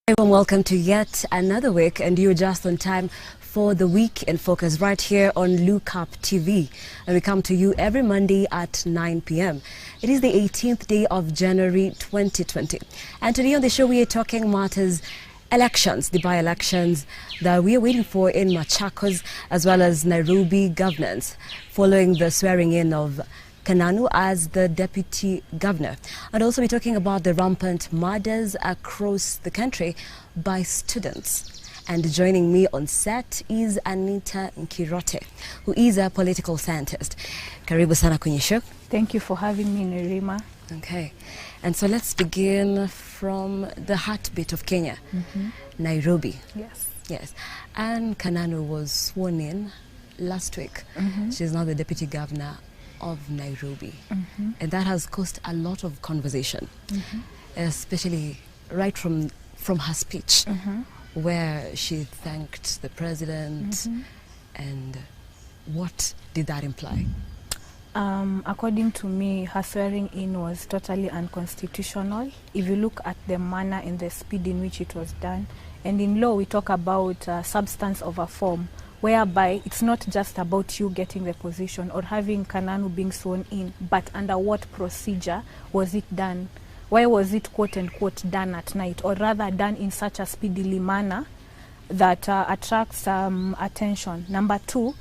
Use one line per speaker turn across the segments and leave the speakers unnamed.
Everyone, welcome to yet another week, and you're just on time for the Week in Focus right here on Look Up TV, and we come to you every Monday at 9 p.m. It is the 18th day of January 2020, and today on the show we are talking matters elections, the by-elections that we are waiting for in Machakos as well as Nairobi governance following the swearing in of Kananu as the deputy governor. And also we're talking about the rampant murders across the country by students. And joining me on set is Anita Nkirote, who is a political scientist. Karibu sana kwenye show.
Thank you for having me, Nerima.
Okay. And so let's begin from the heartbeat of Kenya, Nairobi.
Yes.
Yes. Anne Kananu was sworn in last week. She's now the deputy governor of Nairobi, and that has caused a lot of conversation, especially right from her speech, where she thanked the president. And what did that imply?
According to me, her swearing in was totally unconstitutional. If you look at the manner and the speed in which it was done, and in law we talk about substance over form, whereby it's not just about you getting the position or having Kananu being sworn in, but under what procedure was it done? Why was it quote-unquote done at night, or rather done in such a speedily manner that attracts attention? Number two,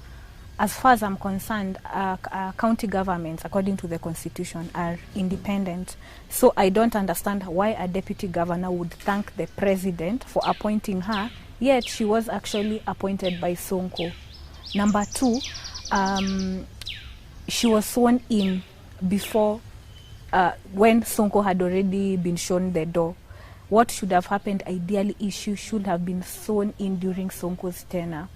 as far as I'm concerned, county governments, according to the constitution, are independent. So I don't understand why a deputy governor would thank the president for appointing her, yet she was actually appointed by Sonko. Number two, she was sworn in before when Sonko had already been shown the door. What should have happened ideally is she should have been sworn in during Sonko's tenure.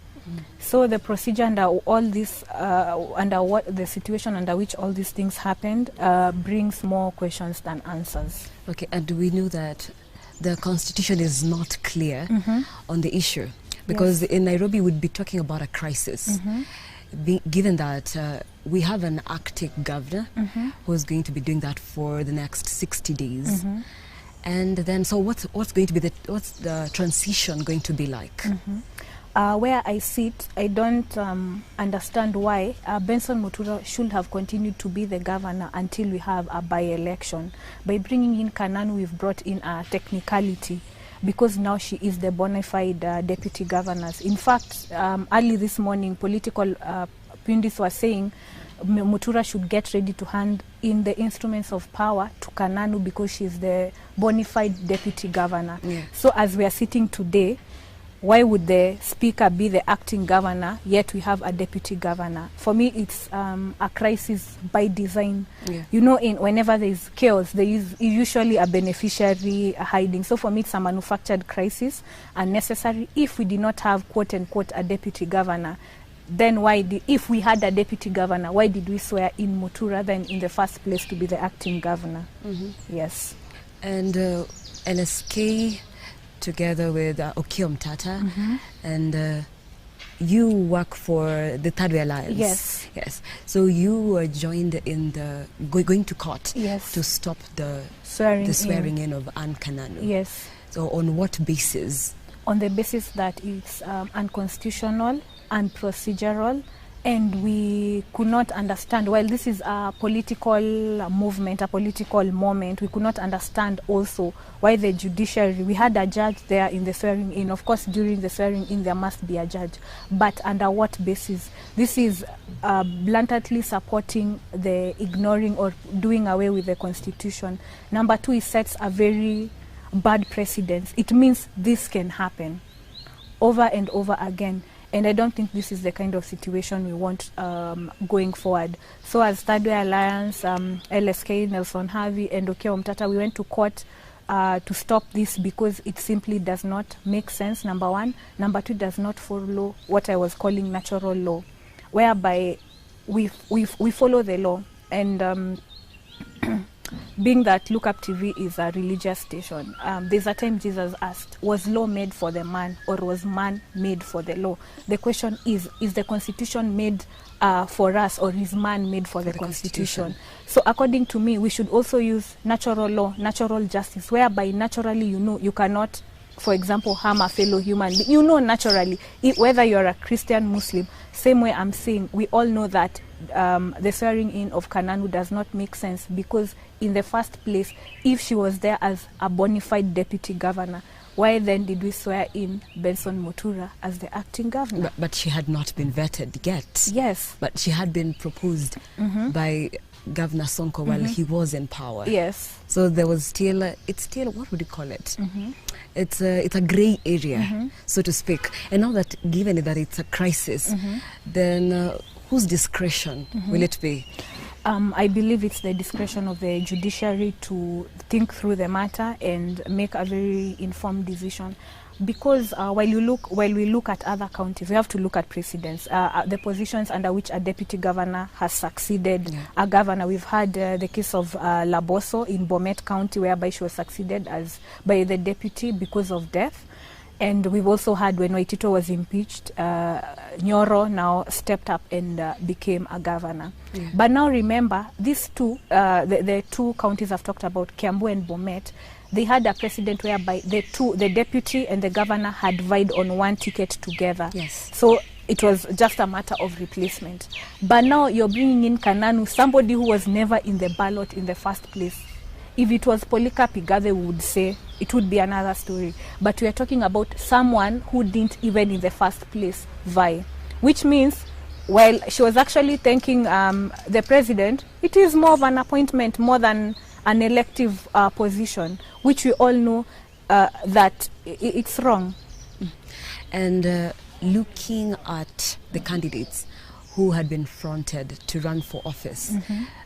So the procedure under all this, under what the situation under which all these things happened, brings more questions than answers.
Okay, and we knew that the constitution is not clear on the issue, because in Nairobi we'd be talking about a crisis, given that we have an acting governor who's going to be doing that for the next 60 days. And then, so what's going to be what's the transition going to be like?
Where I sit, I don't understand why Benson Mutura should have continued to be the governor until we have a by-election. By bringing in Kananu, we've brought in a technicality, because now she is the bona fide deputy governor. In fact, early this morning, political pundits were saying Mutura should get ready to hand in the instruments of power to Kananu because she's the bona fide deputy governor. So as we are sitting today, why would the speaker be the acting governor, yet we have a deputy governor? For me, it's a crisis by design. You know, whenever there is chaos, there is usually a beneficiary hiding. So for me, it's a manufactured crisis, unnecessary. If we did not have, quote-unquote, a deputy governor, then if we had a deputy governor, why did we swear in Mutura then in the first place to be the acting governor? Yes.
And LSK, together with Okiya Omtatah, and you work for the Third Way Alliance.
Yes.
So you were joined in the going to court to stop the swearing in of Anne Kananu.
Yes.
So on what basis?
On the basis that it's unconstitutional, unprocedural, and we could not understand, while this is a political movement, a political moment, we could not understand also why the judiciary, we had a judge there in the swearing in. Of course, during the swearing in, there must be a judge. But under what basis? This is bluntly supporting the ignoring or doing away with the constitution. Number two, it sets a very bad precedence. It means this can happen over and over again. And I don't think this is the kind of situation we want going forward. So as Third Way Alliance, LSK, Nelson Havi, and Okiya Omtatah, we went to court to stop this because it simply does not make sense, number one. Number two, does not follow what I was calling natural law, whereby we follow the law. And being that Look Up TV is a religious station, there's a time Jesus asked, was law made for the man or was man made for the law? The question is the constitution made for us, or is man made for the constitution? So according to me, we should also use natural law, natural justice, whereby naturally, you know, you cannot for example, harm a fellow human being. You know, naturally, whether you're a Christian, Muslim, same way I'm saying, we all know that the swearing in of Kananu does not make sense, because in the first place, if she was there as a bona fide deputy governor, why then did we swear in Benson Motura as the acting governor?
But she had not been vetted yet.
Yes.
But she had been proposed by Governor Sonko while he was in power.
Yes.
So there was still, it's still, what would you call it? It's a grey area, so to speak. And now that, given that it's a crisis, then whose discretion will it be?
I believe it's the discretion of the judiciary to think through the matter and make a very informed decision. Because while we look at other counties, we have to look at precedents. The positions under which a deputy governor has succeeded a governor. We've had the case of Laboso in Bomet County, whereby she was succeeded by the deputy because of death. And we've also had, when Waitito was impeached, Nyoro now stepped up and became a governor. But now remember, these two, the two counties I've talked about, Kiambu and Bomet, they had a precedent whereby the deputy and the governor had vied on one ticket together.
Yes.
So it was just a matter of replacement. But now you're bringing in Kananu, somebody who was never in the ballot in the first place. If it was Polycarp Igathe, we would say it would be another story. But we are talking about someone who didn't even in the first place vie. Which means, while she was actually thanking the president, it is more of an appointment more than an elective position, which we all know that it's wrong.
And looking at the candidates who had been fronted to run for office,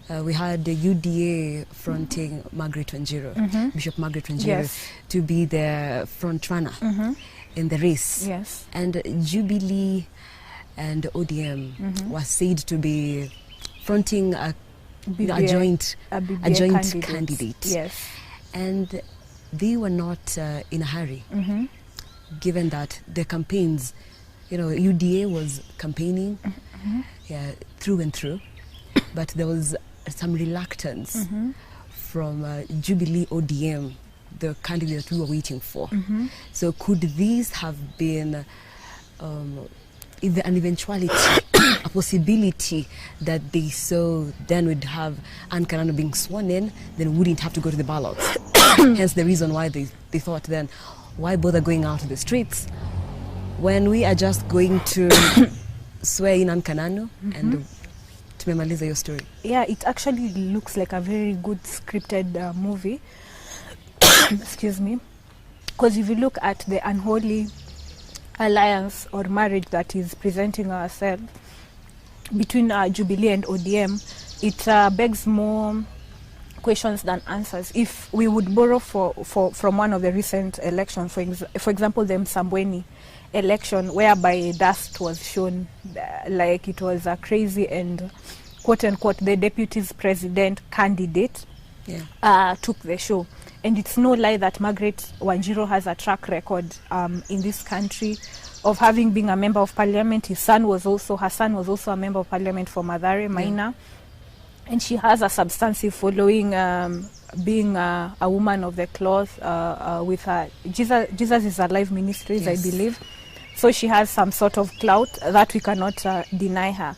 we had the UDA fronting Margaret Wanjiru, Bishop Margaret Wanjiru, to be the front runner in the race.
Yes.
And Jubilee and ODM was said to be fronting a joint candidate.
Yes.
And they were not in a hurry, given that the campaigns, UDA was campaigning through and through, but there was some reluctance from Jubilee ODM, the candidate we were waiting for. So could these have been an eventuality, a possibility that they saw then would have Anne Kananu being sworn in, then wouldn't have to go to the ballots? Hence the reason why they thought then, why bother going out to the streets when we are just going to swear in Anne Kananu and tumemaliza your story?
Yeah, it actually looks like a very good scripted movie. Excuse me. Because if you look at the unholy alliance or marriage that is presenting ourselves between Jubilee and ODM, it begs more questions than answers. If we would borrow from one of the recent elections, for example, the Msambweni election, whereby dust was shown like it was crazy, and quote-unquote the deputy's president candidate took the show. And it's no lie that Margaret Wanjiru has a track record in this country of having been a member of parliament. Her son was also a member of parliament for Mathare Maina. And she has a substantive following, being a woman of the cloth with her. Jesus is Alive Ministries, I believe. So she has some sort of clout that we cannot deny her.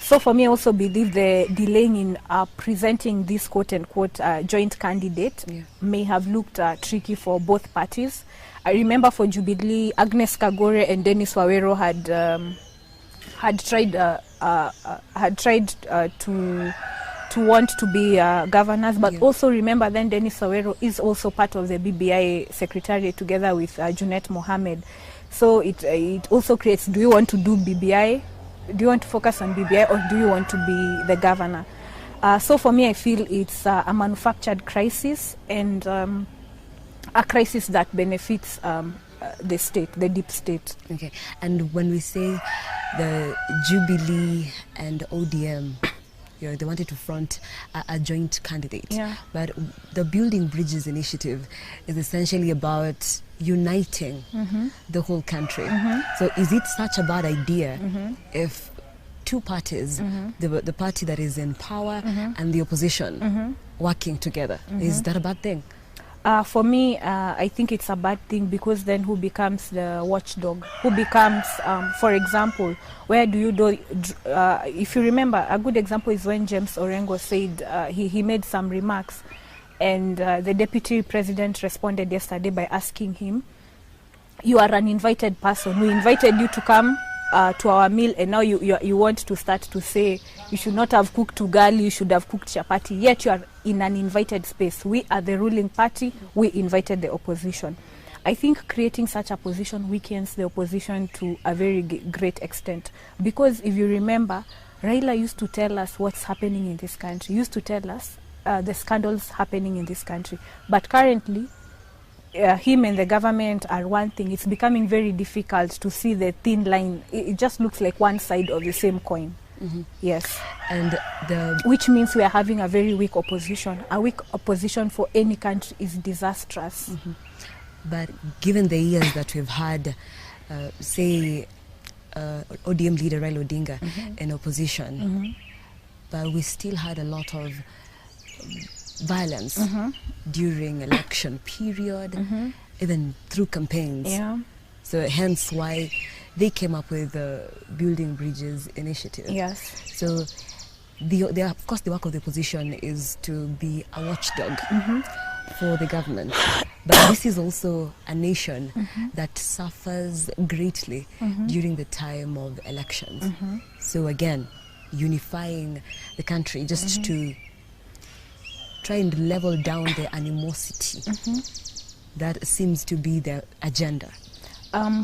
So for me, I also believe the delaying in presenting this quote-unquote joint candidate may have looked tricky for both parties. I remember for Jubilee, Agnes Kagore and Dennis Wawero had tried to want to be governors, but also remember then Dennis Wawero is also part of the BBI secretariat together with Junet Mohammed. So it also creates, do you want to do BBI? Do you want to focus on BBI, or do you want to be the governor? So for me, I feel it's a manufactured crisis, and a crisis that benefits the state, the deep state.
Okay, and when we say the Jubilee and ODM, they wanted to front a joint candidate, but the Building Bridges initiative is essentially about uniting the whole country. So is it such a bad idea if two parties, the party that is in power and the opposition, working together? Is that a bad thing?
For me, I think it's a bad thing, because then who becomes the watchdog? Who becomes, for example, where do you do? If you remember, a good example is when James Orengo said he made some remarks, and the deputy president responded yesterday by asking him, "You are an invited person. We invited you to come to our meal, and now you want to start to say you should not have cooked ugali, you should have cooked chapati, yet you are in an invited space. We are the ruling party, we invited the opposition." I think creating such a position weakens the opposition to a very great extent, because if you remember, Raila used to tell us what's happening in this country, used to tell us the scandals happening in this country, but currently him and the government are one thing. It's becoming very difficult to see the thin line. It just looks like one side of the same coin. Yes.
And
which means we are having a very weak opposition. A weak opposition for any country is disastrous.
But given the years that we've had, say, ODM leader Raila Odinga in opposition, but we still had a lot of violence during election period, even through campaigns.
Yeah.
So hence why they came up with the Building Bridges initiative.
Yes.
So of course the work of the opposition is to be a watchdog for the government. But this is also a nation that suffers greatly during the time of elections. So again, unifying the country just to try and level down the animosity. That seems to be their agenda.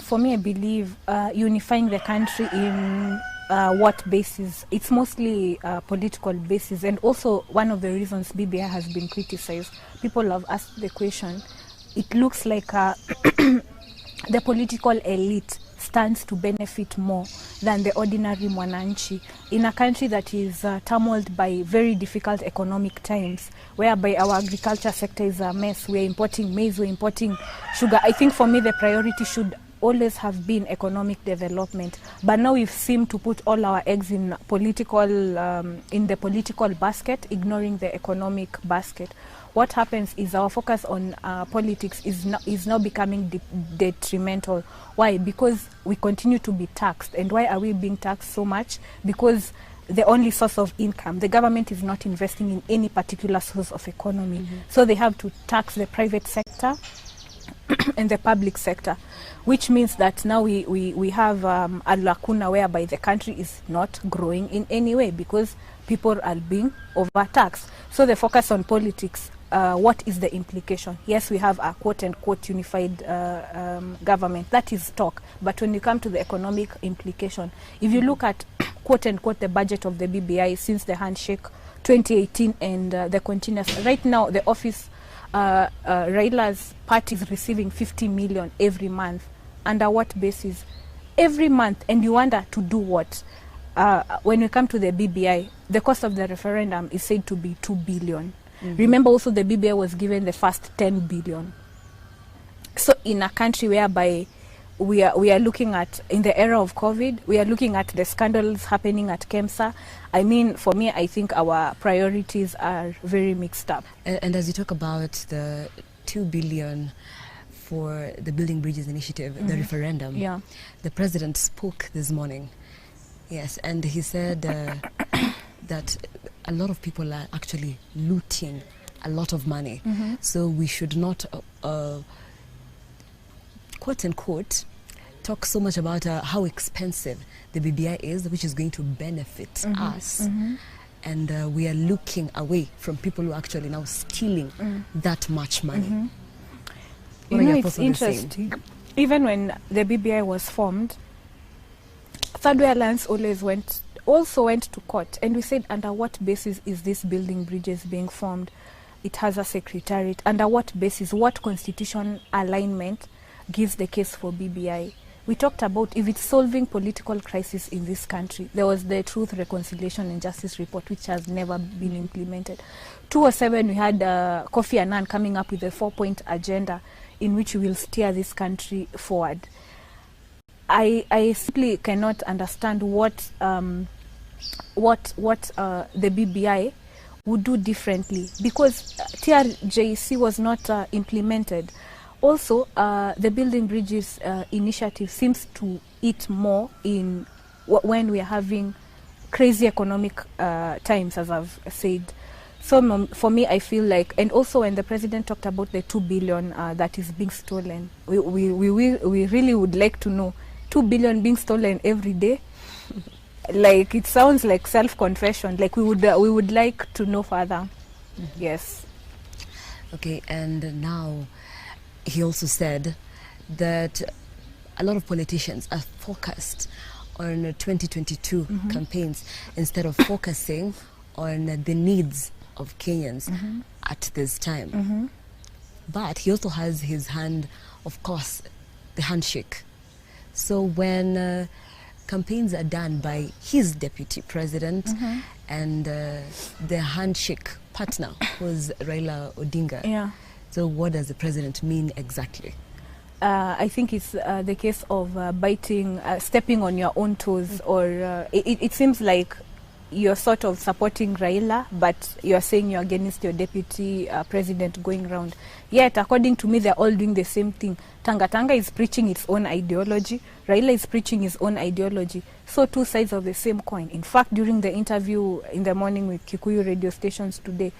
For me, I believe unifying the country in what basis? It's mostly political basis, and also one of the reasons BBI has been criticized. People have asked the question, it looks like the political elite stands to benefit more than the ordinary mwananchi in a country that is turmoiled by very difficult economic times, whereby our agriculture sector is a mess. We're importing maize, we're importing sugar. I think for me the priority should always have been economic development, but now we've seemed to put all our eggs in the political basket, ignoring the economic basket. What happens is our focus on politics is now becoming detrimental. Why? Because we continue to be taxed. And why are we being taxed so much? Because the only source of income, the government is not investing in any particular source of economy. So they have to tax the private sector and the public sector, which means that now we have a lacuna whereby the country is not growing in any way because people are being overtaxed. So the focus on politics, what is the implication? Yes, we have a quote-unquote unified government. That is talk. But when you come to the economic implication, if you look at quote-unquote the budget of the BBI since the handshake 2018 and the continuous, right now the office, Raila's party is receiving 50 million every month. Under what basis? Every month. And you wonder to do what? When we come to the BBI, the cost of the referendum is said to be 2 billion. Remember also the BBI was given the first 10 billion. So in a country whereby we are looking at, in the era of COVID, we are looking at the scandals happening at KEMSA. I mean, for me, I think our priorities are very mixed up.
And as you talk about the 2 billion for the Building Bridges initiative, the referendum, the president spoke this morning. Yes, and he said that a lot of people are actually looting a lot of money. So we should not, quote unquote, talk so much about how expensive the BBI is, which is going to benefit us. And we are looking away from people who are actually now stealing that much money.
You know, it's interesting. Even when the BBI was formed, Third Way Alliance also went to court, and we said, under what basis is this Building Bridges being formed? It has a secretariat. Under what basis, what constitution alignment gives the case for BBI? We talked about if it's solving political crisis in this country. There was the Truth, Reconciliation and Justice report, which has never been implemented. 2007, we had Kofi Annan coming up with a 4-point agenda in which we will steer this country forward. I simply cannot understand what the BBI would do differently, because TRJC was not implemented. Also, the Building Bridges initiative seems to eat more in when we are having crazy economic times, as I've said. So for me, I feel like, and also when the president talked about the 2 billion that is being stolen, we really would like to know 2 billion being stolen every day. Like, it sounds like self-confession. Like, we would like to know further. Yes.
Okay, and now he also said that a lot of politicians are focused on 2022 campaigns instead of focusing on the needs of Kenyans at this time. But he also has his hand, of course, the handshake. So when campaigns are done by his deputy president and the handshake partner was Raila Odinga.
Yeah.
So what does the president mean exactly?
I think it's the case of stepping on your own toes, or it seems like you're sort of supporting Raila, but you're saying you're against your deputy president going round. Yet, according to me, they're all doing the same thing. Tanga is preaching its own ideology. Raila is preaching his own ideology. So two sides of the same coin. In fact, during the interview in the morning with Kikuyu radio stations today,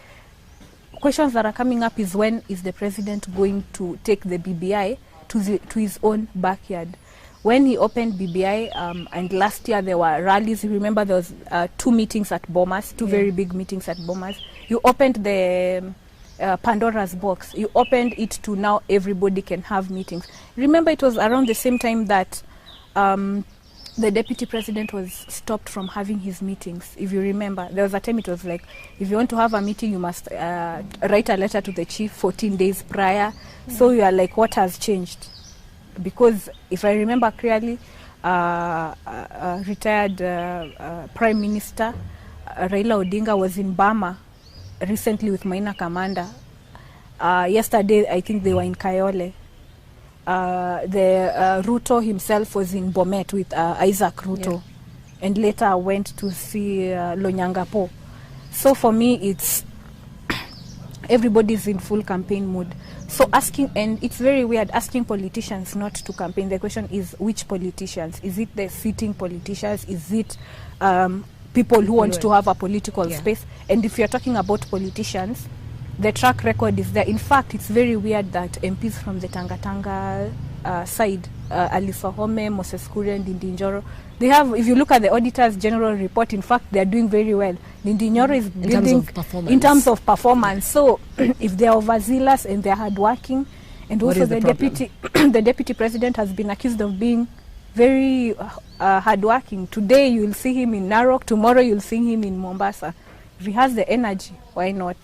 questions that are coming up is, when is the president going to take the BBI to his own backyard? When he opened BBI, and last year there were rallies. You remember there was 2 meetings at Bomas, two very big meetings at Bomas. You opened the Pandora's box. You opened it to now everybody can have meetings. Remember, it was around the same time that the deputy president was stopped from having his meetings. If you remember, there was a time it was like, if you want to have a meeting, you must write a letter to the chief 14 days prior. So you are like, what has changed? Because if I remember clearly, retired Prime Minister Raila Odinga was in Bama recently with Maina Kamanda. Yesterday, I think they were in Kayole. Ruto himself was in Bomet with Isaac Ruto, and later went to see Lonyangapo. So for me, it's everybody's in full campaign mode. So asking, and it's very weird asking politicians not to campaign. The question is, which politicians? Is it the sitting politicians? Is it people who want to have a political space? And if you're talking about politicians, the track record is there. In fact, it's very weird that MPs from the Tanga side, Alice Wahome, Moses Kuria, and Ndindi Nyoro, they have, if you look at the Auditor's General Report, in fact, they are doing very well. Ndindi Nyoro is building in terms of performance. So if they are overzealous and they are hardworking, and also the deputy president has been accused of being very hardworking. Today you'll see him in Narok, tomorrow you'll see him in Mombasa. If he has the energy, why not?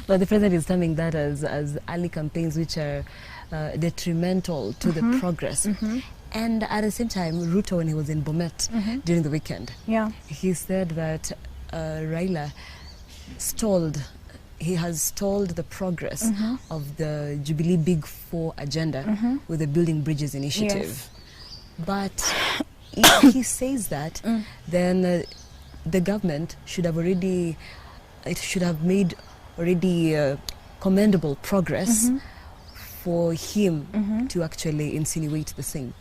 But the president is terming that as early campaigns which are detrimental to the progress. And at the same time, Ruto, when he was in Bomet during the weekend, he said that Raila has stalled the progress of the Jubilee Big Four agenda with the Building Bridges initiative. But if he says that, then the government should have made already commendable progress for him to actually insinuate the same.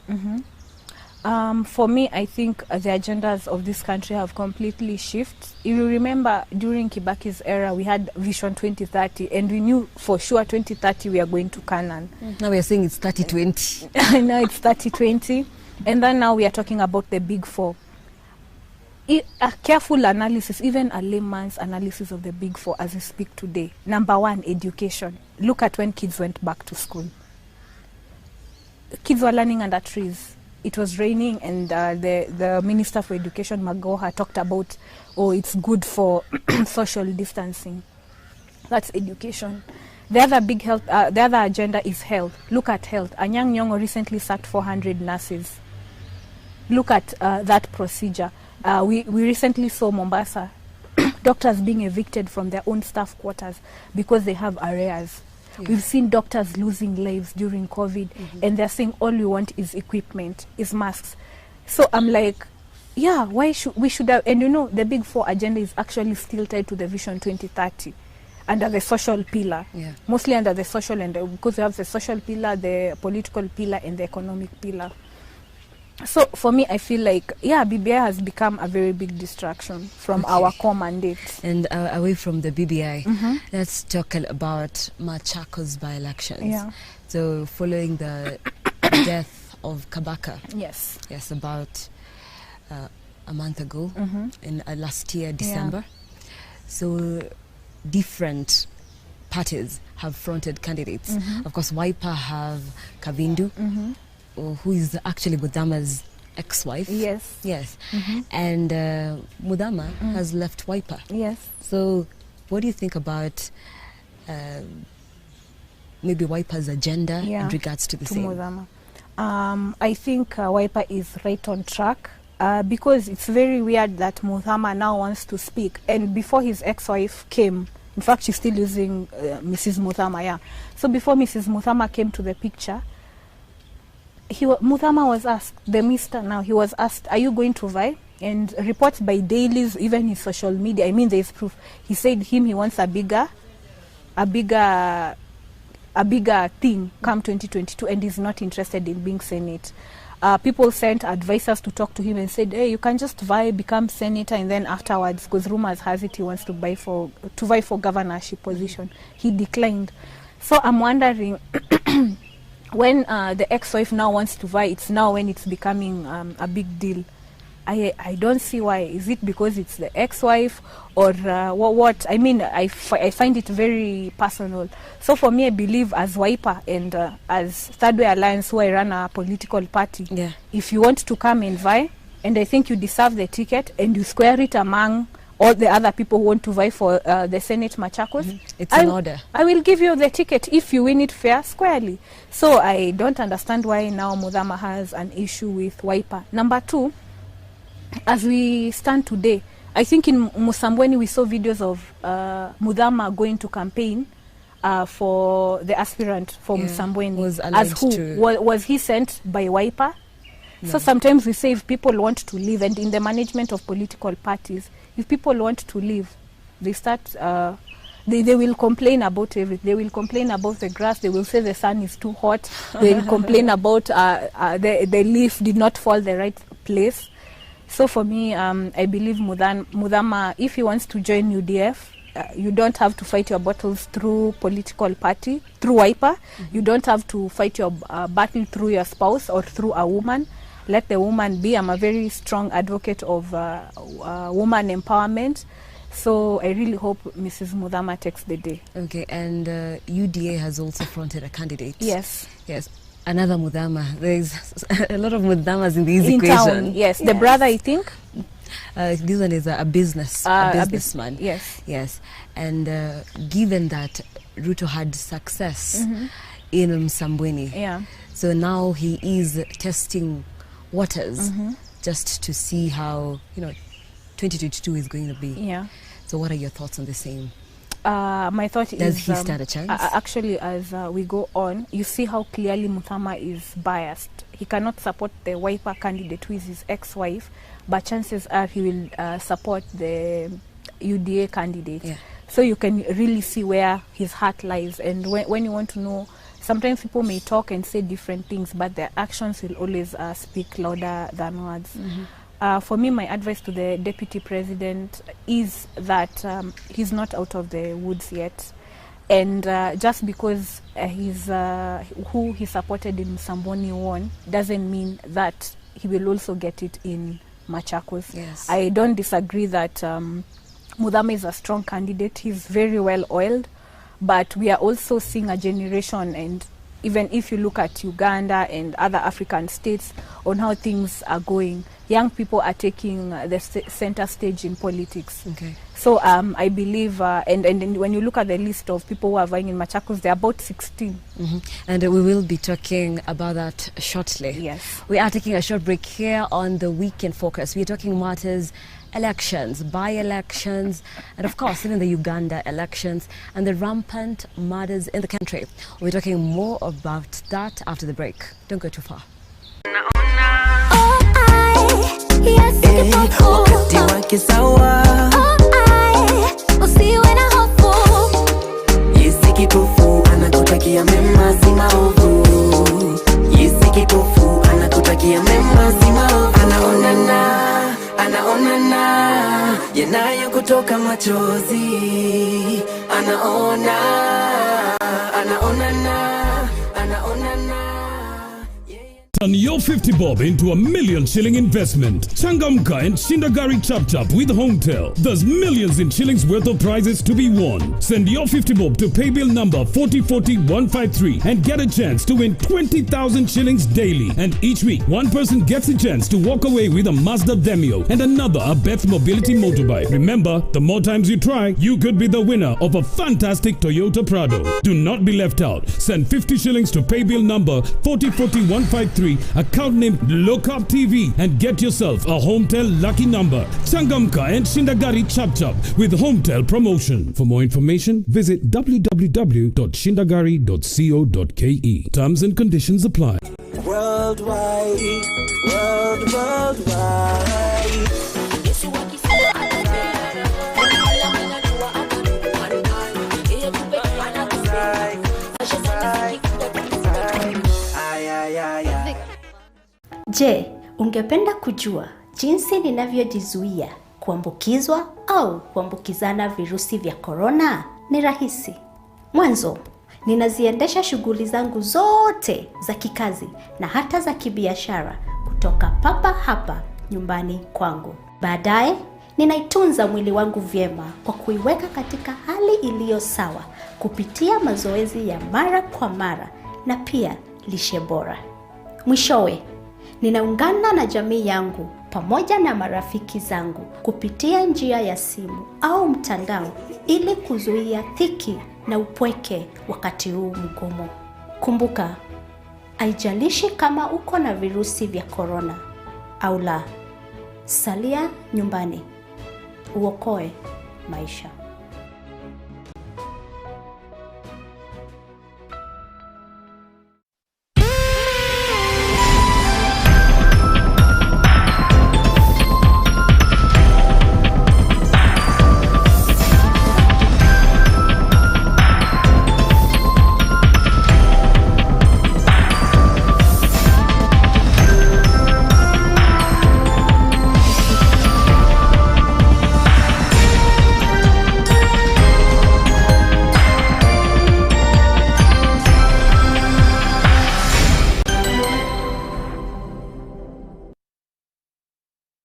For me, I think the agendas of this country have completely shifted. If you remember, during Kibaki's era, we had Vision 2030, and we knew for sure 2030 we are going to Canaan.
Now we are saying it's 3020.
Now it's 3020. And then now we are talking about the Big Four. A careful analysis, even a layman's analysis of the Big Four as we speak today. Number one, education. Look at when kids went back to school. Kids were learning under trees. It was raining, and the Minister for Education, Magoha, talked about, it's good for social distancing. That's education. The other the other agenda is health. Look at health. Anyang' Nyong'o recently sacked 400 nurses. Look at that procedure. We recently saw Mombasa, doctors being evicted from their own staff quarters because they have arrears. We've seen doctors losing lives during COVID, and they're saying all we want is equipment, is masks. So I'm like, yeah, why should we should have, and you know, the Big Four agenda is actually still tied to the Vision 2030 under the social pillar, mostly under the social, and because we have the social pillar, the political pillar, and the economic pillar. So for me, I feel like, yeah, BBI has become a very big distraction from our core mandate.
And away from the BBI, let's talk about Machakos by-elections.
Yeah.
So following the death of Kabaka.
Yes.
Yes, about a month ago, in last year, December. So different parties have fronted candidates. Of course, Wiper have Kavindu, who is actually Mudama's ex-wife.
Yes.
Yes. And Mudama has left Wiper.
Yes.
So what do you think about maybe Wiper's agenda in regards to the same?
Mudama. I think Wiper is right on track. Because it's very weird that Mudama now wants to speak, and before his ex-wife came, in fact she's still using Mrs. Mudama, so before Mrs. Mudama came to the picture, Mudama was asked, the mister now, he was asked, are you going to vie? And reports by dailies, even his social media, I mean there is proof, he said he wants a bigger thing come 2022, and he's not interested in being Senate. People sent advisors to talk to him and said, hey, you can just vie, become senator, and then afterwards, because rumors has it he wants to vie for governorship position. He declined. So I'm wondering, when the ex-wife now wants to vie, it's now when it's becoming a big deal. I don't see why. Is it because it's the ex-wife, or what? I mean, I find it very personal. So for me, I believe as Wiper and as Third Way Alliance, who I run a political party, if you want to come and vie, and I think you deserve the ticket, and you square it among all the other people who want to vie for the Senate Machakos,
it's an order. I
will give you the ticket if you win it fair, squarely. So I don't understand why now Mudama has an issue with Wiper. Number two, as we stand today, I think in Musambweni we saw videos of Mudama going to campaign for the aspirant for Musambweni. Was he sent by Wiper? No. So sometimes we say if people want to leave, and in the management of political parties, if people want to leave, they start, they will complain about everything. They will complain about the grass. They will say the sun is too hot. They will complain about the leaf did not fall the right place. So for me, I believe Mudama, if he wants to join UDF, you don't have to fight your battles through political party, through Wiper. You don't have to fight your battle through your spouse or through a woman. Let the woman be. I'm a very strong advocate of woman empowerment. So I really hope Mrs. Mudama takes the day.
Okay, and UDA has also fronted a candidate.
Yes.
Yes. Another Mudama. There's a lot of Mudamas in this equation.
Town, yes. The brother, I think.
This one is a businessman.
Yes.
Yes. And given that Ruto had success in Msambweni, so now he is testing waters just to see how 2022 is going to be.
Yeah.
So what are your thoughts on the same?
My thought is...
Does he stand a chance?
Actually, as we go on, you see how clearly Mudama is biased. He cannot support the Wiper candidate, who is his ex-wife, but chances are he will support the UDA candidate. Yeah. So you can really see where his heart lies. And when you want to know, sometimes people may talk and say different things, but their actions will always speak louder than words. For me, my advice to the Deputy President is that he's not out of the woods yet. And just because who he supported in Msambweni won doesn't mean that he will also get it in Machakos.
Yes.
I don't disagree that Mudama is a strong candidate. He's very well oiled. But we are also seeing a generation, and even if you look at Uganda and other African states on how things are going, young people are taking the center stage in politics.
Okay.
So I believe, and when you look at the list of people who are vying in Machakos, they're about 16.
And we will be talking about that shortly.
Yes.
We are taking a short break here on the Weekend Focus. We're talking matters, elections, by-elections, and of course even the Uganda elections and the rampant murders in the country. We're talking more about that after the break. Don't go too far.
wakati wake sawa.
Usiwe na hofu.
Yesi kipofu anakutakia mema si maovu. Yesi kipofu anakutakia mema si maovu. Anaonana yanayo kutoka machozi.
Turn your 50 bob into a million shilling investment. Changamka and Shindagari Chap Chap with Hometel. There's millions in shillings worth of prizes to be won. Send your 50 bob to paybill number 404153 and get a chance to win 20,000 shillings daily. And each week, one person gets a chance to walk away with a Mazda Demio and another a Beth Mobility motorbike. Remember, the more times you try, you could be the winner of a fantastic Toyota Prado. Do not be left out. Send 50 shillings to paybill number 404153, account name Lookup TV, and get yourself a Hometel lucky number. Changamka and Shindagari Chap Chap with Hometel promotion. For more information, visit www.shindagari.co.ke. Terms and conditions apply.
Worldwide.
Je, ungependa kujua jinsi ninavyojizuia kuambukizwa au kuambukizana virusi vya korona? Ni rahisi. Mwanzo, ninaziendesha shughuli zangu zote za kikazi na hata za kibiashara kutoka papa hapa nyumbani kwangu. Baadaye, ninaitunza mwili wangu vyema kwa kuiweka katika hali iliyo sawa kupitia mazoezi ya mara kwa mara na pia lishe bora. Mwishowe, ninaungana na jamii yangu pamoja na marafiki zangu kupitia njia ya simu au mtandao ili kuzuia dhiki na upweke wakati huu mgumu. Kumbuka, haijalishi kama uko na virusi vya korona au la, salia nyumbani. Uokoe maisha.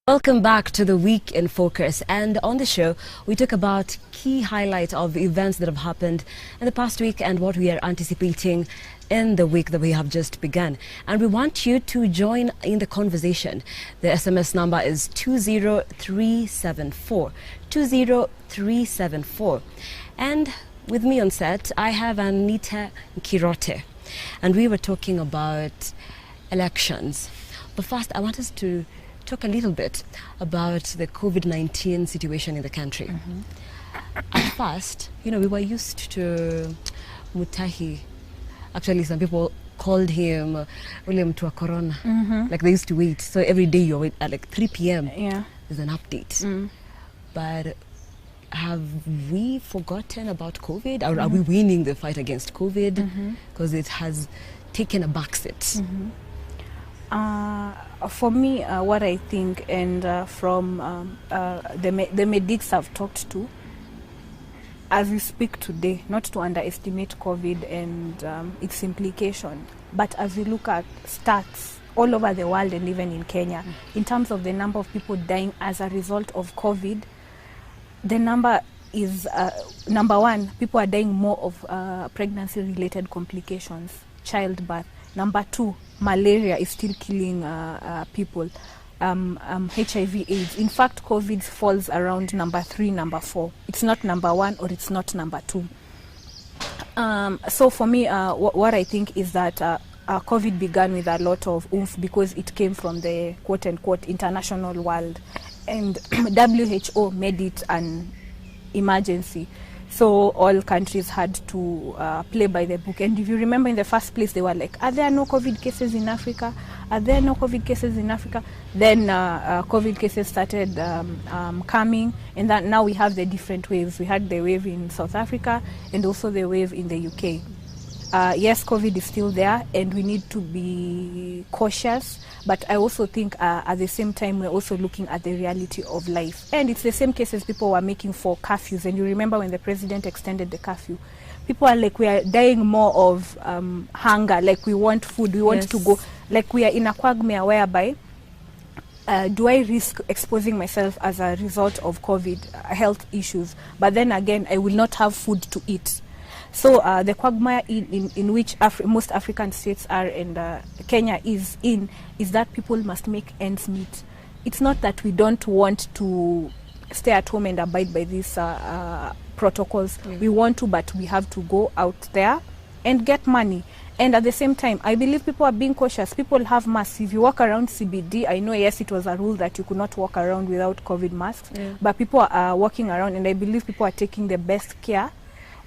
Welcome back to the Week in Focus, and on the show we talk about key highlights of events that have happened in the past week and what we are anticipating in the week that we have just begun. And we want you to join in the conversation. The SMS number is 20374. 20374. And with me on set, I have Anita Kirote, and we were talking about elections. But first, I want us to talk a little bit about the COVID-19 situation in the country. At first, you know, we were used to Mutahi. Actually, some people called him William Tua Corona. Like they used to wait. So every day you wait at like 3 p.m.
Yeah.
There's an update. But have we forgotten about COVID? Or are we winning the fight against COVID? Because it has taken a backseat.
For me, what I think, and from the medics I've talked to, as we speak today, not to underestimate COVID and its implication, but as we look at stats all over the world and even in Kenya, in terms of the number of people dying as a result of COVID, the number is, number one, people are dying more of pregnancy-related complications, childbirth. Number two, malaria is still killing people. HIV/AIDS. In fact, COVID falls around number 3, number 4. It's not number 1 or it's not number 2. So for me, what I think is that COVID began with a lot of oomph because it came from the quote-unquote international world. And WHO made it an emergency So all countries had to play by the book. And if you remember, in the first place, they were like, are there no COVID cases in Africa? Are there no COVID cases in Africa? Then COVID cases started coming, and that now we have the different waves. We had the wave in South Africa and also the wave in the UK. Yes, COVID is still there, and we need to be cautious. But I also think at the same time, we're also looking at the reality of life. And it's the same cases people were making for curfews. And you remember when the president extended the curfew, people are like, we are dying more of hunger, like we want food, we want to go, like we are in a quagmire whereby, do I risk exposing myself as a result of COVID health issues? But then again, I will not have food to eat. So the quagmire in which most African states are, and Kenya is in, is that people must make ends meet. It's not that we don't want to stay at home and abide by these protocols. We want to, but we have to go out there and get money. And at the same time, I believe people are being cautious. People have masks. If you walk around CBD, I know, yes, it was a rule that you could not walk around without COVID masks, but people are walking around, and I believe people are taking the best care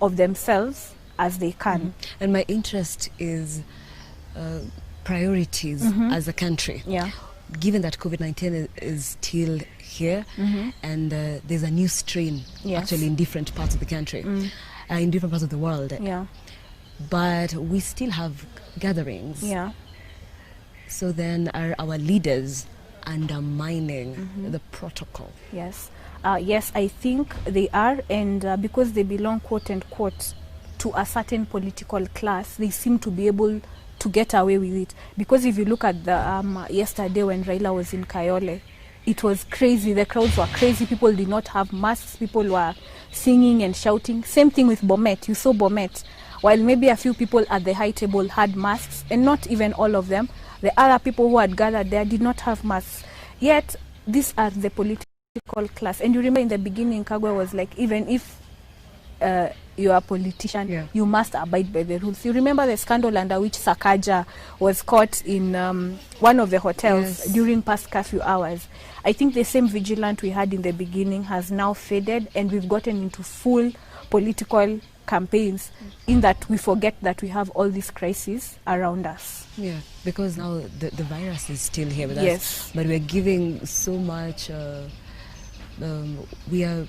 of themselves as they can.
And my interest is priorities as a country. Given that COVID-19 is still here, and there's a new strain actually in different parts of the country, in different parts of the world. But we still have gatherings. So then are our leaders undermining the protocol?
Yes, I think they are, and because they belong, quote unquote, to a certain political class, they seem to be able to get away with it. Because if you look at the yesterday when Raila was in Kayole, it was crazy. The crowds were crazy. People did not have masks. People were singing and shouting. Same thing with Bomet. You saw Bomet. While maybe a few people at the high table had masks, and not even all of them, the other people who had gathered there did not have masks. Yet, these are the political class. And you remember in the beginning, Kagwe was like, even if you are a politician, you must abide by the rules. You remember the scandal under which Sakaja was caught in one of the hotels during past curfew hours. I think the same vigilance we had in the beginning has now faded, and we've gotten into full political campaigns in that we forget that we have all these crises around us.
Because now the virus is still here with us, but we're giving so much, we are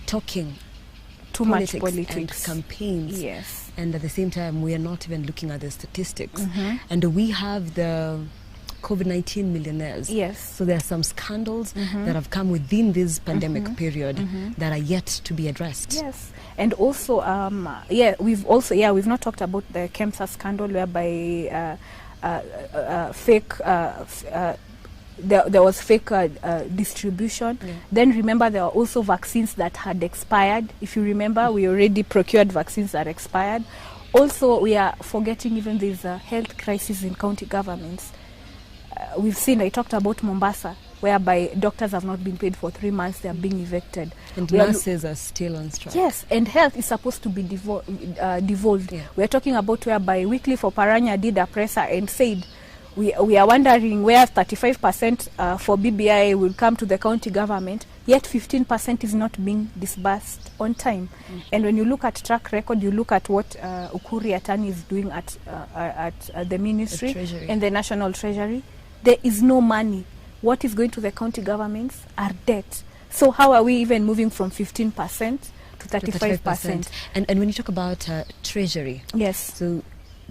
talking
too much politics
and campaigns, and at the same time we are not even looking at the statistics. And we have the COVID-19 millionaires. So there are some scandals that have come within this pandemic period that are yet to be addressed.
And also, we've not talked about the KEMSA scandal, whereby there was fake distribution. Then remember, there were also vaccines that had expired. If you remember, we already procured vaccines that expired. Also, we are forgetting even there's a health crisis in county governments. We've seen, I talked about Mombasa, whereby doctors have not been paid for 3 months, they are being evicted.
And nurses are still on strike.
And health is supposed to be devolved. We're talking about whereby Wycliffe Oparanya did a presser and said, we are wondering where 35% for BBI will come to the county government, yet 15% is not being disbursed on time. And when you look at track record, you look at what Ukur Yatani is doing at the ministry and the National Treasury, there is no money. What is going to the county governments are debt. So how are we even moving from 15% to 35%?
And when you talk about treasury, so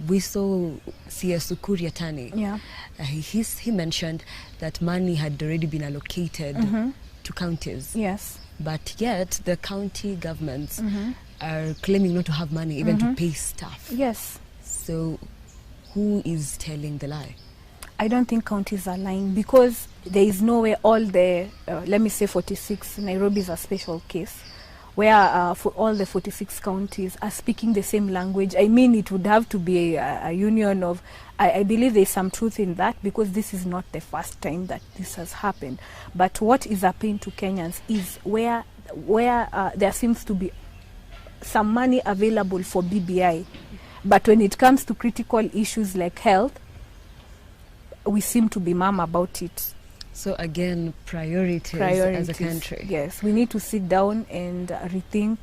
we saw CS Ukur Yatani. He mentioned that money had already been allocated to counties. But yet the county governments are claiming not to have money even to pay staff. So who is telling the lie?
I don't think counties are lying, because there is no way all the, let me say 46, Nairobi is a special case, where for all the 46 counties are speaking the same language. I mean, it would have to be a union of, I believe there's some truth in that, because this is not the first time that this has happened. But what is a pain to Kenyans is where there seems to be some money available for BBI, but when it comes to critical issues like health, we seem to be mum about it.
So again, priorities as a country.
We need to sit down and rethink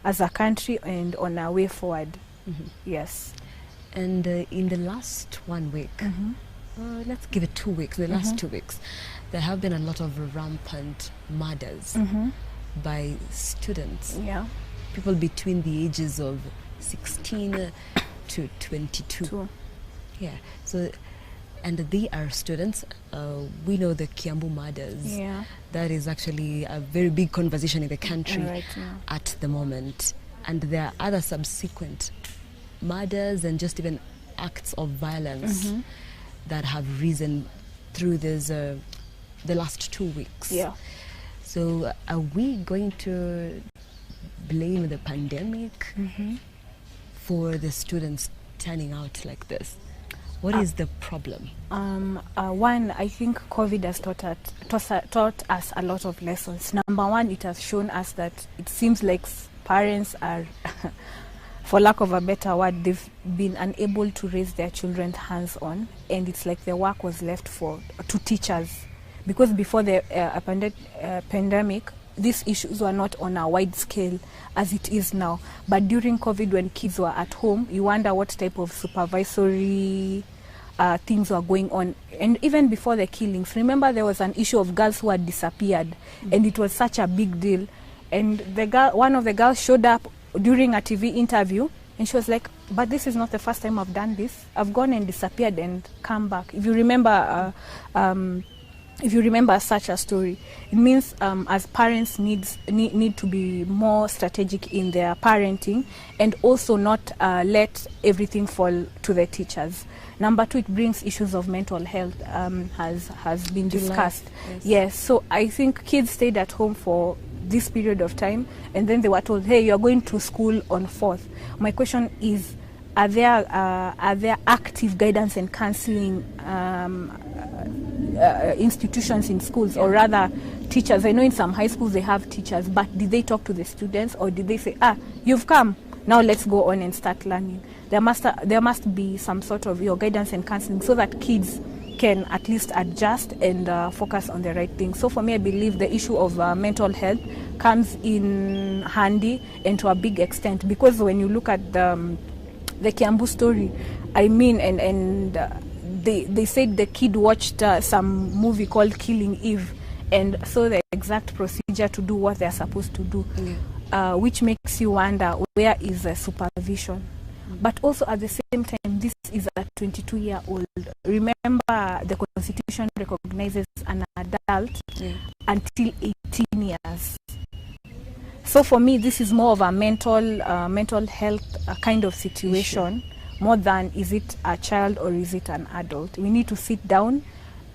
as a country and on our way forward. Yes.
And in the last 1 week, let's give it 2 weeks, the last 2 weeks, there have been a lot of rampant murders by students.
Yeah.
People between the ages of 16 to 22.
True.
Yeah. So, and they are students. We know the Kiambu murders.
Yeah.
That is actually a very big conversation in the country
Right, yeah.
at the moment. And there are other subsequent murders and just even acts of violence that have risen through this, the last 2 weeks.
Yeah.
So are we going to blame the pandemic for the students turning out like this? What is the problem?
One, I think COVID has taught us a lot of lessons. Number one, it has shown us that it seems like parents are, for lack of a better word, they've been unable to raise their children hands-on, and it's like the work was left to teachers. Because before the pandemic, these issues were not on a wide scale as it is now. But during COVID, when kids were at home, you wonder what type of supervisory things were going on. And even before the killings, remember there was an issue of girls who had disappeared, and it was such a big deal. And one of the girls showed up during a TV interview, and she was like, but this is not the first time I've done this. I've gone and disappeared and come back. If you remember such a story, it means as parents need to be more strategic in their parenting, and also not let everything fall to the teachers. Number two, it brings issues of mental health, has been discussed. Yes, so I think kids stayed at home for this period of time, and then they were told, hey, you're going to school on 4th. My question is, are there active guidance and counseling institutions in schools, or rather teachers? I know in some high schools they have teachers, but did they talk to the students, or did they say, you've come, now let's go on and start learning? There must be some sort of guidance and counseling so that kids can at least adjust and focus on the right thing. So for me, I believe the issue of mental health comes in handy, and to a big extent, because when you look at the Kiambu story, I mean, they said the kid watched some movie called Killing Eve, and saw the exact procedure to do what they're supposed to do, which makes you wonder, where is the supervision? But also at the same time, this is a 22-year-old. Remember, the Constitution recognizes an adult until 18 years. So for me, this is more of a mental health kind of situation, more than is it a child or is it an adult. We need to sit down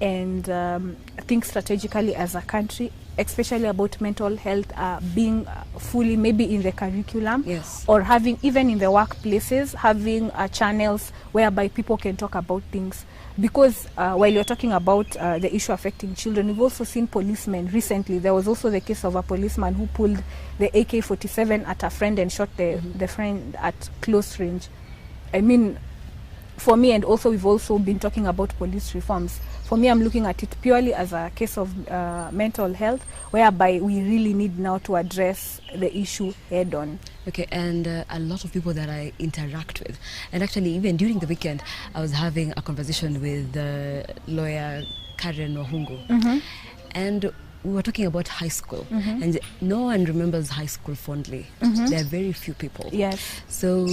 and think strategically as a country, especially about mental health being fully maybe in the curriculum, or having, even in the workplaces, having channels whereby people can talk about things. Because while you're talking about the issue affecting children, we've also seen policemen recently. There was also the case of a policeman who pulled the AK-47 at a friend and shot the friend at close range. I mean, for me, and also we've also been talking about police reforms. For me, I'm looking at it purely as a case of mental health, whereby we really need now to address the issue head on.
Okay, and a lot of people that I interact with, and actually even during the weekend, I was having a conversation with lawyer Karen Wahungu, and we were talking about high school, and no one remembers high school fondly. There are very few people.
Yes.
So,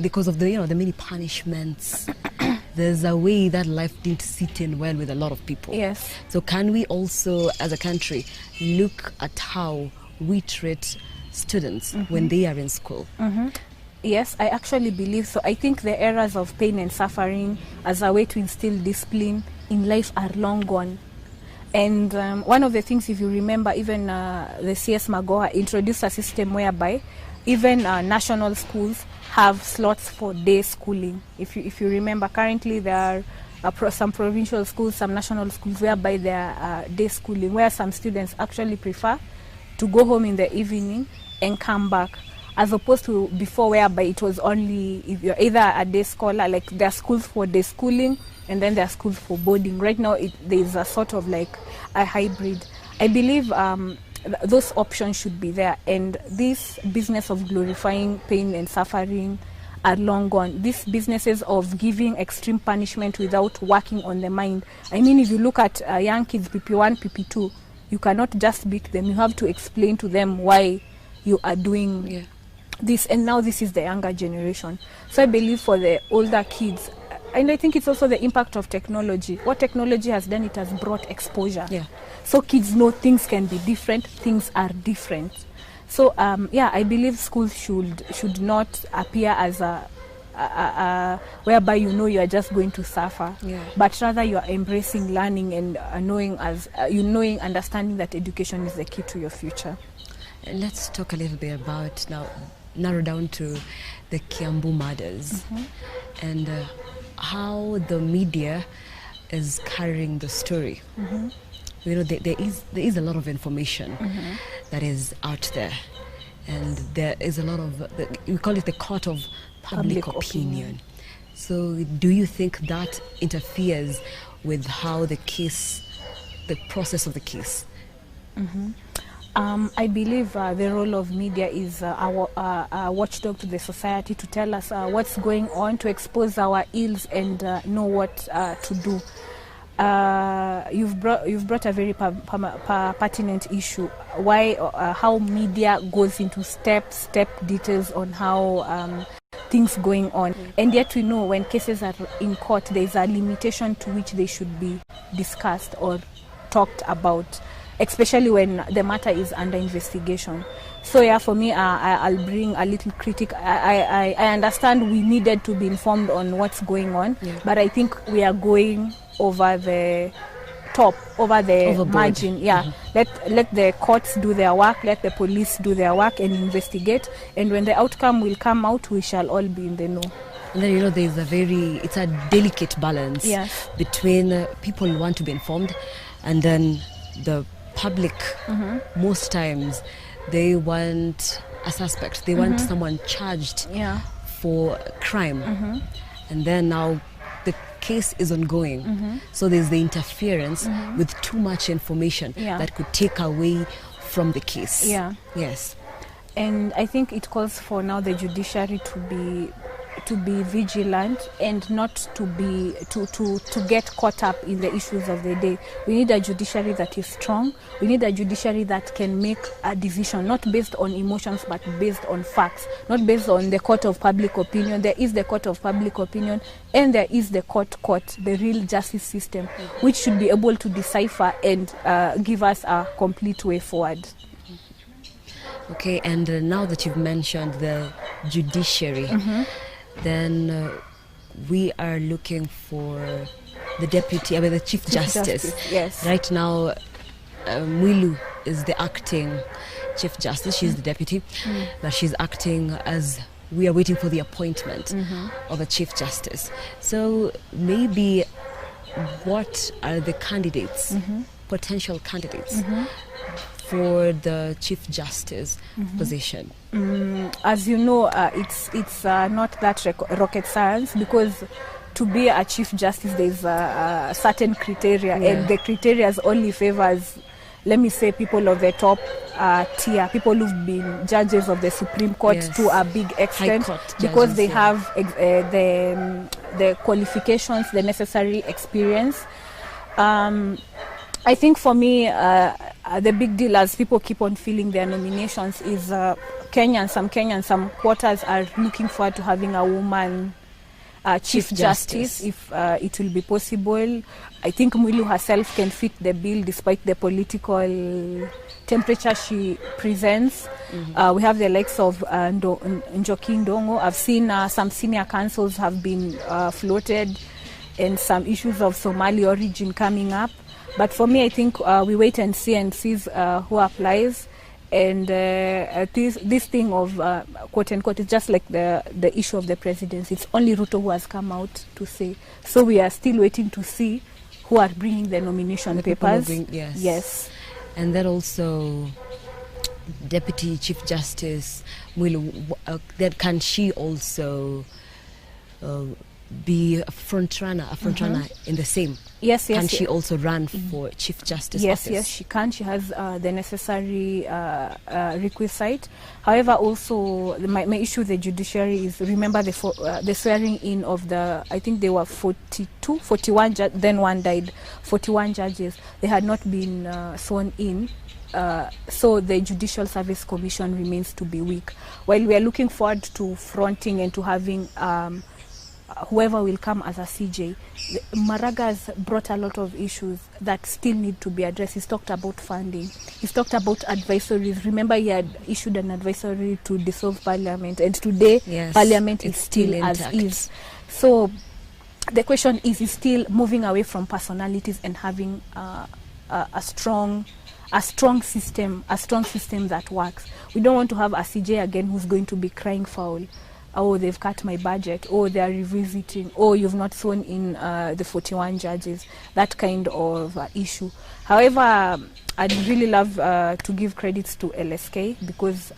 because of the many punishments, there's a way that life didn't sit in well with a lot of people.
Yes.
So can we also, as a country, look at how we treat students when they are in school?
Yes, I actually believe so. I think the eras of pain and suffering as a way to instill discipline in life are long gone. And one of the things, if you remember, even the CS Magoha introduced a system whereby even national schools have slots for day schooling. If you remember, currently there are some provincial schools, some national schools whereby there are day schooling, where some students actually prefer to go home in the evening and come back, as opposed to before, whereby it was only if you're either a day scholar, like there are schools for day schooling and then there are schools for boarding. Right now, there is a sort of like a hybrid. I believe those options should be there. And this business of glorifying pain and suffering are long gone. These businesses of giving extreme punishment without working on the mind. I mean, if you look at young kids, PP1, PP2, you cannot just beat them. You have to explain to them why you are doing this. And now this is the younger generation. So I believe for the older kids, and I think it's also the impact of technology. What technology has done, it has brought exposure. Yeah. So kids know things can be different, things are different. So I believe schools should not appear as a whereby you are just going to suffer, but rather you are embracing learning and understanding that education is the key to your future.
Let's talk a little bit about now, narrow down to the Kiambu murders and how the media is carrying the story. There is a lot of information that is out there, and there is a lot of we call it the court of public opinion. So do you think that interferes with how the process of the case?
I believe the role of media is a watchdog to the society, to tell us what's going on, to expose our ills and know what to do. You've brought a very pertinent issue. Why how media goes into step details on how things going on, and yet we know when cases are in court, there is a limitation to which they should be discussed or talked about, especially when the matter is under investigation. So for me, I'll bring a little critique. I understand we needed to be informed on what's going on, but I think we are going over the top, over the overboard margin. Let the courts do their work, let the police do their work and investigate, and when the outcome will come out, we shall all be in the know.
And then there's it's a delicate balance between people who want to be informed and then the public. Most times they want a suspect, they want someone charged for crime, and then now the case is ongoing, so there's the interference with too much information that could take away from the case. Yes.
And I think it calls for now the judiciary to be vigilant and not to get caught up in the issues of the day. We need a judiciary that is strong. We need a judiciary that can make a decision not based on emotions but based on facts, not based on the court of public opinion. There is the court of public opinion and there is the court, the real justice system, which should be able to decipher and give us a complete way forward.
Okay, and now that you've mentioned the judiciary, then we are looking for the Chief Justice.
Yes.
Right now, Mwilu is the acting Chief Justice. She's the deputy, but she's acting as we are waiting for the appointment of a Chief Justice. So maybe what are the candidates, potential candidates for the Chief Justice position?
As you know, it's not that rocket science, because to be a Chief Justice there's a certain criteria, and the criteria only favors, let me say, people of the top tier, people who've been judges of the Supreme Court to a big extent, because they have the qualifications, the necessary experience. I think for me, the big deal, as people keep on filling their nominations, is some quarters are looking forward to having a woman Chief Justice, if it will be possible. I think Mwilu herself can fit the bill despite the political temperature she presents. We have the likes of Njoki Ndongo. I've seen some senior councils have been floated, and some issues of Somali origin coming up. But for me, I think we wait and see who applies. And this thing of quote unquote is just like the issue of the presidency. It's only Ruto who has come out to say. So we are still waiting to see who are bringing the nomination papers. Yes.
And then also Deputy Chief Justice that can she also be a front runner in the same?
Yes,
Can she also run for Chief Justice
Yes,
office?
yes, she can. She has the necessary requisite. However, also my issue with the judiciary is, remember the swearing in of the, I think they were 41, then one died, 41 judges. They had not been sworn in. So the Judicial Service Commission remains to be weak. While we are looking forward to fronting and to having whoever will come as a CJ, Maraga has brought a lot of issues that still need to be addressed. He's talked about funding. He's talked about advisories. Remember, he had issued an advisory to dissolve Parliament, and today Parliament is still as is. So the question is, he's still moving away from personalities and having a strong system that works. We don't want to have a CJ again who's going to be crying foul. Oh, they've cut my budget. Oh, they are revisiting. Oh, you've not sworn in the 41 judges. That kind of issue. However, I'd really love to give credits to LSK, because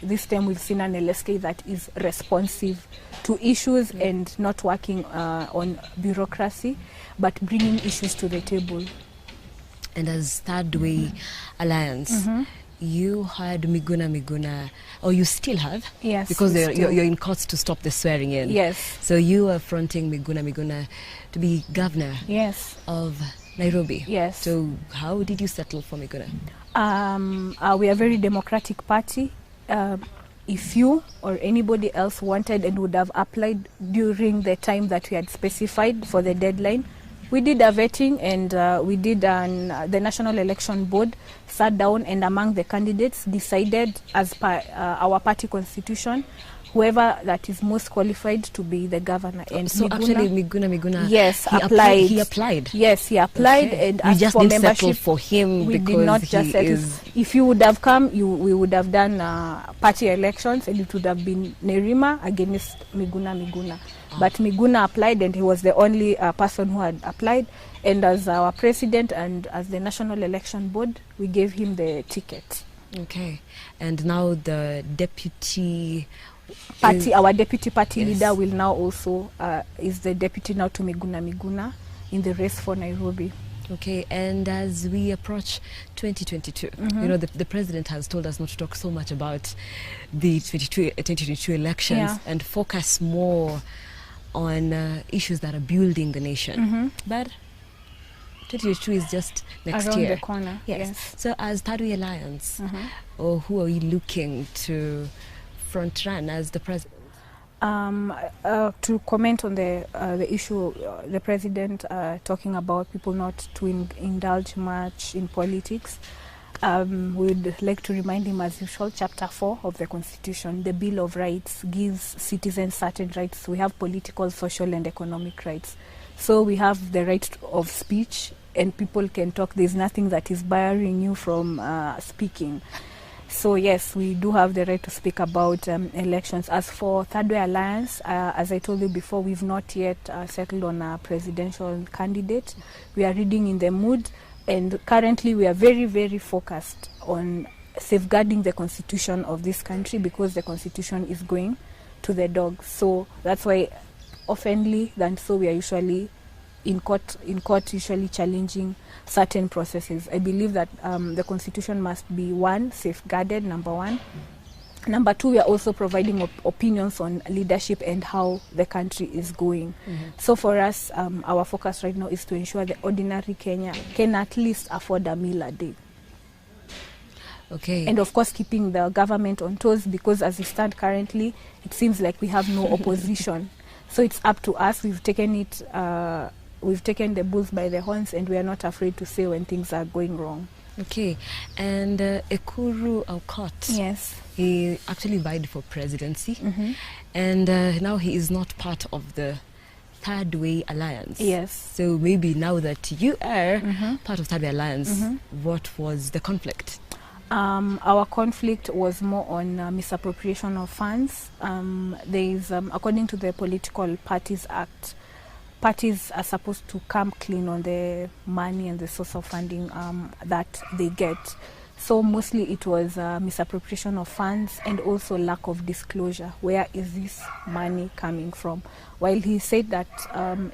this time we've seen an LSK that is responsive to issues and not working on bureaucracy, but bringing issues to the table.
And as Third Way Alliance, you had Miguna, or you still have?
Yes.
Because you're in courts to stop the swearing in.
Yes.
So you are fronting Miguna to be governor of Nairobi.
Yes.
So how did you settle for Miguna?
We are a very democratic party. If you or anybody else wanted and would have applied during the time that we had specified for the deadline, we did a vetting, and the National Election Board sat down and among the candidates decided, as per our party constitution, whoever that is most qualified to be the governor. And
so actually Miguna,
yes,
he applied.
Yes, he applied, and
we
as
just
for
didn't
membership,
settle for him
we
because
did not just settle. If you would have come, we would have done party elections, and it would have been Nerima against Miguna. But Miguna applied, and he was the only person who had applied. And as our president and as the National Election Board, we gave him the ticket.
Okay. And now the deputy
party, our deputy party leader will now also is the deputy now to Miguna in the race for Nairobi.
Okay, and as we approach 2022, you know, the president has told us not to talk so much about the 2022 elections and focus more on issues that are building the nation. But 2022 is just next
around
year.
the corner. Yes.
So as Third Way Alliance, or who are we looking to front run as the president?
To comment on the issue, the president talking about people not to indulge much in politics, we'd like to remind him, as usual, Chapter 4 of the Constitution, the Bill of Rights, gives citizens certain rights. We have political, social and economic rights. So we have the right of speech, and people can talk. There's nothing that is barring you from speaking. So yes, we do have the right to speak about elections. As for Third Way Alliance, as I told you before, we've not yet settled on a presidential candidate. We are reading in the mood, and currently we are very, very focused on safeguarding the constitution of this country, because the constitution is going to the dogs. So that's why oftenly than so we are usually in court usually challenging certain processes. I believe that the constitution must be, one, safeguarded, number one. Number two, we are also providing opinions on leadership and how the country is going. So for us, our focus right now is to ensure the ordinary Kenya can at least afford a meal a day.
Okay.
And of course, keeping the government on toes, because as we stand currently, it seems like we have no opposition. So it's up to us. We've taken the bulls by the horns, and we are not afraid to say when things are going wrong.
Okay. And Ekuru Aukot,
yes,
he actually vied for presidency, and now he is not part of the Third Way Alliance.
Yes.
So maybe now that you are part of Third Way Alliance, what was the conflict?
Our conflict was more on misappropriation of funds. There is, according to the Political Parties Act, parties are supposed to come clean on the money and the source of funding that they get. So mostly it was misappropriation of funds and also lack of disclosure. Where is this money coming from? While he said that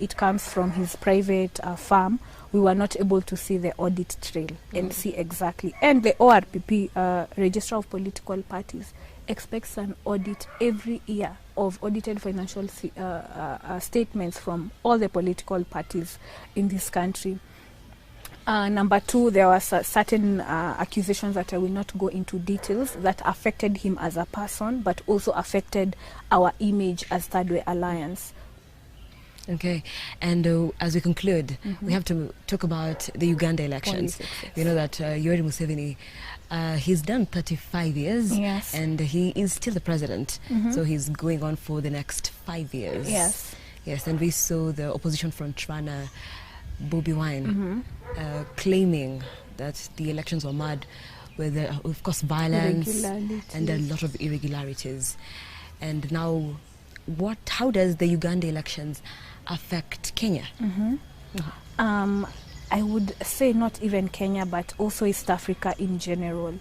it comes from his private farm, we were not able to see the audit trail and see exactly. And the ORPP, Register of Political Parties, expects an audit every year of audited financial statements from all the political parties in this country. Number two, there were certain accusations that I will not go into details that affected him as a person, but also affected our image as Third Way Alliance.
Okay, and as we conclude, we have to talk about the Uganda elections. You know that Yoweri Museveni, he's done 35 years,
Yes.
and he is still the president, so he's going on for the next 5 years.
Yes.
Yes, and we saw the opposition frontrunner, Bobi Wine, claiming that the elections were mad with, of course, violence and a lot of irregularities. And now, how does the Uganda elections affect Kenya?
I would say not even Kenya, but also East Africa in general.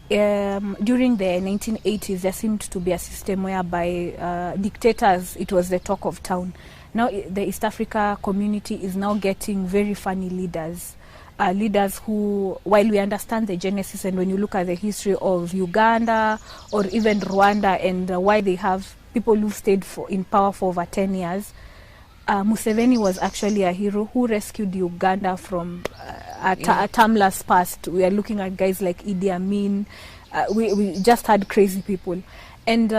During the 1980s, there seemed to be a system whereby dictators, it was the talk of town. Now the East Africa community is now getting very funny leaders. Leaders who, while we understand the genesis, and when you look at the history of Uganda or even Rwanda and why they have people who stayed in power for over 10 years, Museveni was actually a hero who rescued Uganda from a timeless past. We are looking at guys like Idi Amin. We just had crazy people. And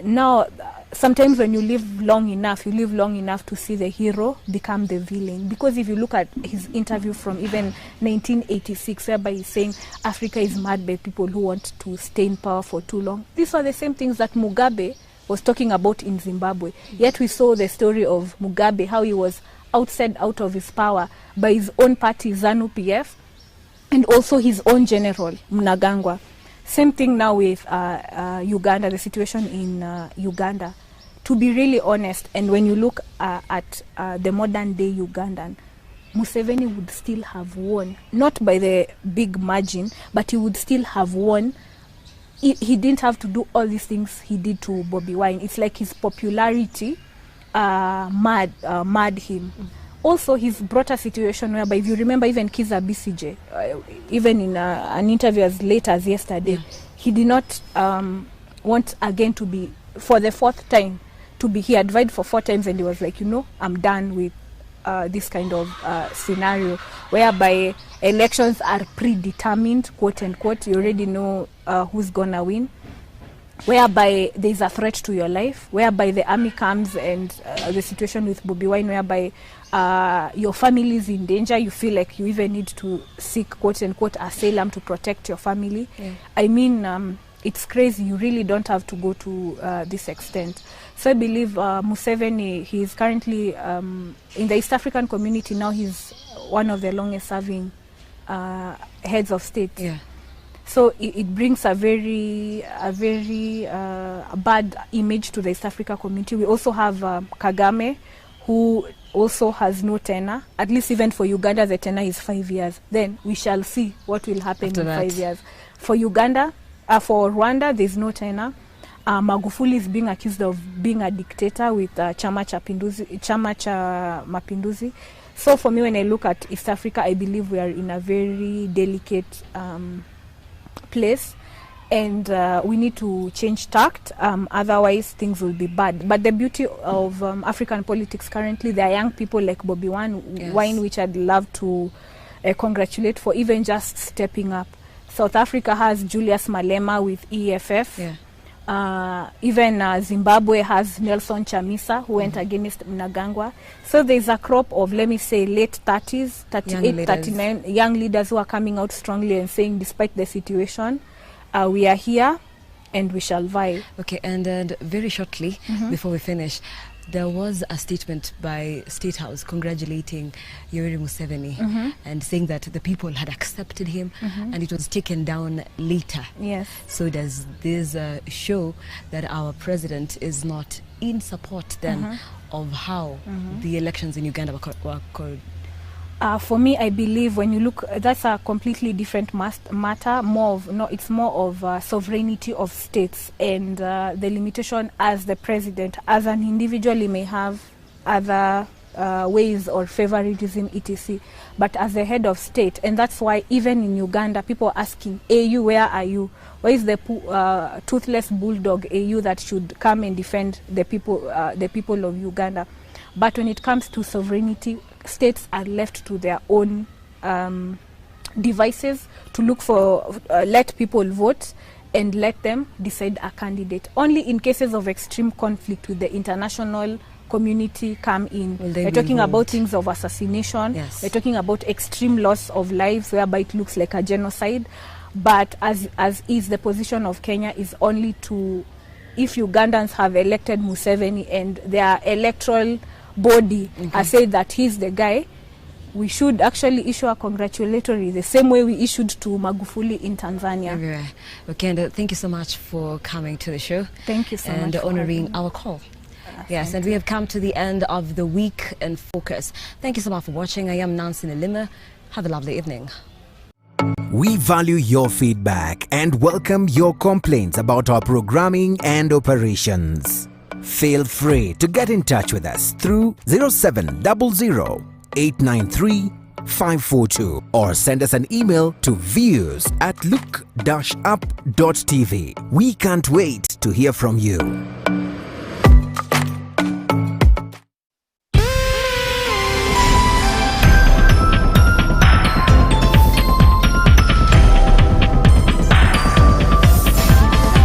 now, sometimes when you live long enough to see the hero become the villain. Because if you look at his interview from even 1986, whereby he's saying Africa is mad by people who want to stay in power for too long. These are the same things that Mugabe was talking about in Zimbabwe. Yet we saw the story of Mugabe, how he was ousted out of his power by his own party, ZANU-PF, and also his own general, Mnangagwa. Same thing now with Uganda, the situation in Uganda. To be really honest, and when you look at the modern day Ugandan, Museveni would still have won, not by the big margin, but he would still have won. He didn't have to do all these things he did to Bobi Wine. It's like his popularity mad him. Also, he's brought a situation whereby, if you remember, even Kizza Besigye, even in an interview as late as yesterday, he did not want again to be, for the fourth time, to be, he had vied for 4 times and he was like, I'm done with this kind of scenario, whereby elections are predetermined, quote unquote. You already know who's gonna win, whereby there's a threat to your life, whereby the army comes, and the situation with Bobi Wine, whereby your family is in danger. You feel like you even need to seek, quote unquote, asylum to protect your family. I mean, it's crazy. You really don't have to go to this extent. So I believe Museveni, he is currently in the East African community now. He's one of the longest serving heads of state. So it brings a very bad image to the East Africa community. We also have Kagame, who also has no tenure. At least even for Uganda, the tenure is 5 years. Then we shall see what will happen after in that. 5 years. For Uganda, for Rwanda, there's no tenure. Magufuli is being accused of being a dictator with Chama cha Mapinduzi. So for me, when I look at East Africa, I believe we are in a very delicate place, and we need to change tact, otherwise things will be bad. But the beauty of African politics currently, there are young people like Bobi Wine, which I'd love to congratulate for even just stepping up. South Africa has Julius Malema with EFF. Even Zimbabwe has Nelson Chamisa, who went against Mnangagwa. So there's a crop of, let me say, late 30s, 38, 39 young leaders who are coming out strongly and saying, despite the situation, we are here and we shall vie. Okay, and very shortly, before we finish, there was a statement by State House congratulating Yoweri Museveni and saying that the people had accepted him and it was taken down later. So does this show that our president is not in support then of how the elections in Uganda were For me, I believe when you look, that's a completely different matter. It's more of sovereignty of states, and the limitation as the president, as an individual, he may have other ways or favoritism, etc. But as the head of state, and that's why even in Uganda, people are asking, AU, where are you? Where is the toothless bulldog AU that should come and defend the people of Uganda? But when it comes to sovereignty, states are left to their own devices to look for, let people vote and let them decide a candidate. Only in cases of extreme conflict with the international community come in. We're talking about things of assassination.
Yes.
We're talking about extreme loss of lives whereby it looks like a genocide. But as is the position of Kenya is only to, if Ugandans have elected Museveni and their electoral body has said that he's the guy, we should actually issue a congratulatory the same way we issued to Magufuli in Tanzania.
Okay, and thank you so much for coming to the show.
Thank you so much
and
for
honoring
having me.
our call. Yes, and we have come to the end of the week in focus. Thank you so much for watching. I am Nancy Nalima. Have a lovely evening.
We value your feedback and welcome your complaints about our programming and operations. Feel free to get in touch with us through 0700 893 542 or send us an email to views@look-up.tv. We can't wait to hear from you.